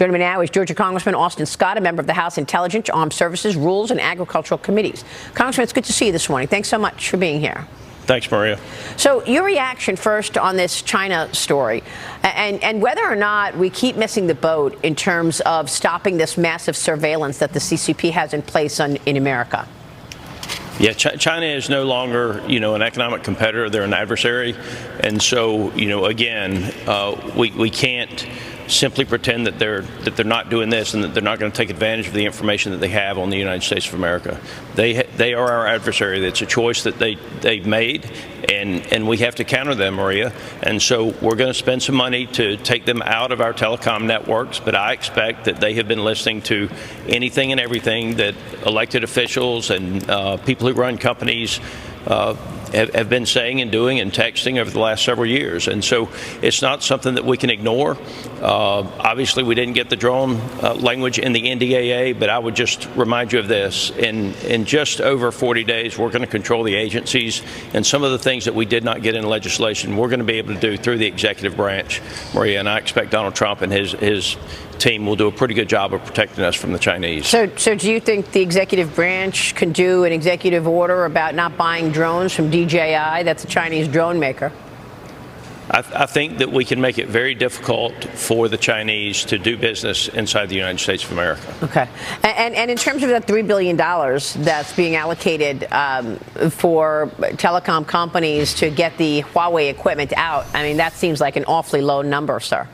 Joining me now is Georgia Congressman Ostin Scott, a member of the House Intelligence, Armed Services, Rules, and Agricultural Committees. Congressman, it's good to see you this morning. Thanks so much for being here. Thanks, Maria. So your reaction first on this China story and whether or not we keep missing the boat in terms of stopping this massive surveillance that the CCP has in place in America. Yeah, China is no longer, an economic competitor. They're an adversary. And so, again, we can't simply pretend that they're not doing this and that they're not going to take advantage of the information that they have on the United States of America. They are our adversary. That's a choice that they've made, and we have to counter them, Maria. And so we're going to spend some money to take them out of our telecom networks, but I expect that they have been listening to anything and everything that elected officials and people who run companies have been saying and doing and texting over the last several years. And so it's not something that we can ignore. Obviously, we didn't get the drone language in the NDAA, but I would just remind you of this. In just over 40 days, we're going to control the agencies, and some of the things that we did not get in legislation, we're going to be able to do through the executive branch, Maria, and I expect Donald Trump and his team will do a pretty good job of protecting us from the Chinese. So do you think the executive branch can do an executive order about not buying drones from DJI? That's a Chinese drone maker. I think that we can make it very difficult for the Chinese to do business inside the United States of America. Okay. And in terms of that $3 billion that's being allocated for telecom companies to get the Huawei equipment out, I mean, that seems like an awfully low number, sir.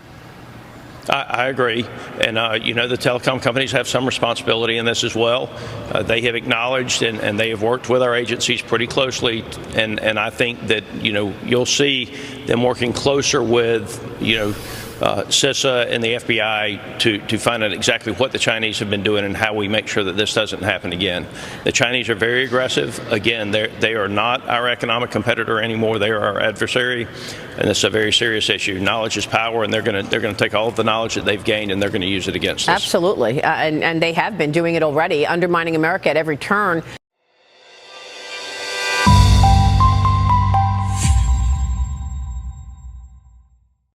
I agree. And, the telecom companies have some responsibility in this as well. They have acknowledged and they have worked with our agencies pretty closely. And I think that, you'll see them working closer with, CISA and the FBI to find out exactly what the Chinese have been doing and how we make sure that this doesn't happen again. The Chinese are very aggressive. Again, they are not our economic competitor anymore. They are our adversary, and it's a very serious issue. Knowledge is power, and they're going to take all of the knowledge that they've gained and they're going to use it against us. Absolutely, and they have been doing it already, undermining America at every turn.